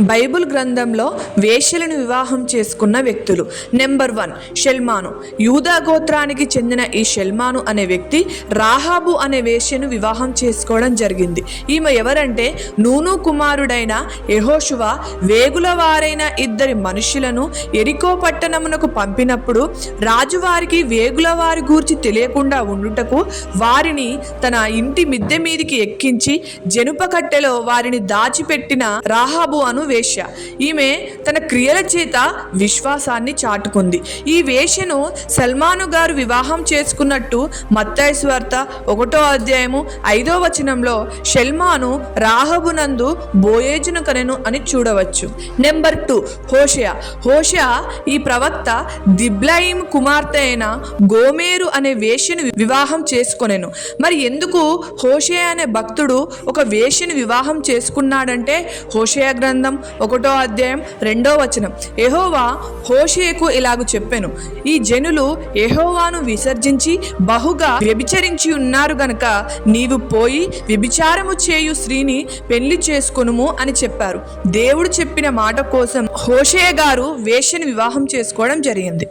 Bible గ్రంథంలో వేశ్యలను వివాహం చేసుకున్న వ్యక్తులు. నెంబర్ 1 షెల్మాను. యూదా గోత్రానికి చెందిన ఈ షెల్మాను అనే వ్యక్తి రాహాబు అనే వేశ్యను వివాహం చేసుకోవడం జరిగింది. ఈమె ఎవరంటే నూను కుమారుడైన యెహోషువ వేగుల వారైన ఇద్దరి మనుషులను ఎరికో పట్టణమునకు పంపినప్పుడు రాజువారికి వేగుల వారి గూర్చి తెలియకుండా ఉండుటకు వారిని తన ఇంటి మిద్దె మీదికి ఎక్కించి జనుప కట్టెలో వారిని దాచిపెట్టిన రాహాబు అను వేశ్య. ఈమె తన క్రియల చేత విశ్వాసాన్ని చాటుకుంది. ఈ వేశ్యను సల్మాను గారు వివాహం చేసుకున్నట్టు మత్తయి సువార్త 1వ అధ్యాయము 5వ వచనంలో షెల్మాను రాహబునందు బోయేజును కనెను అని చూడవచ్చు. నెంబర్ 2 హోషేయ. హోషేయ ఈ ప్రవక్త దిబ్లయిం కుమార్తె అయిన గోమేరు అనే వేశ్యను వివాహం చేసుకొనెను. మరి ఎందుకు హోషేయ అనే భక్తుడు ఒక వేశ్యను వివాహం చేసుకున్నాడంటే హోషేయ గ్రంథం 1వ అధ్యాయం 2వ వచనం. యెహోవా హోషేయకు ఇలాగు చెప్పెను, ఈ జనులు యెహోవాను విసర్జించి బహుగా వ్యభిచరించి ఉన్నారు గనుక నీవు పోయి వ్యభిచారము చేయు స్త్రీని పెళ్లి చేసుకొనుము అని చెప్పారు. దేవుడు చెప్పిన మాట కోసం హోషేయ గారు వేశ్యను వివాహం చేసుకోవడం జరిగింది.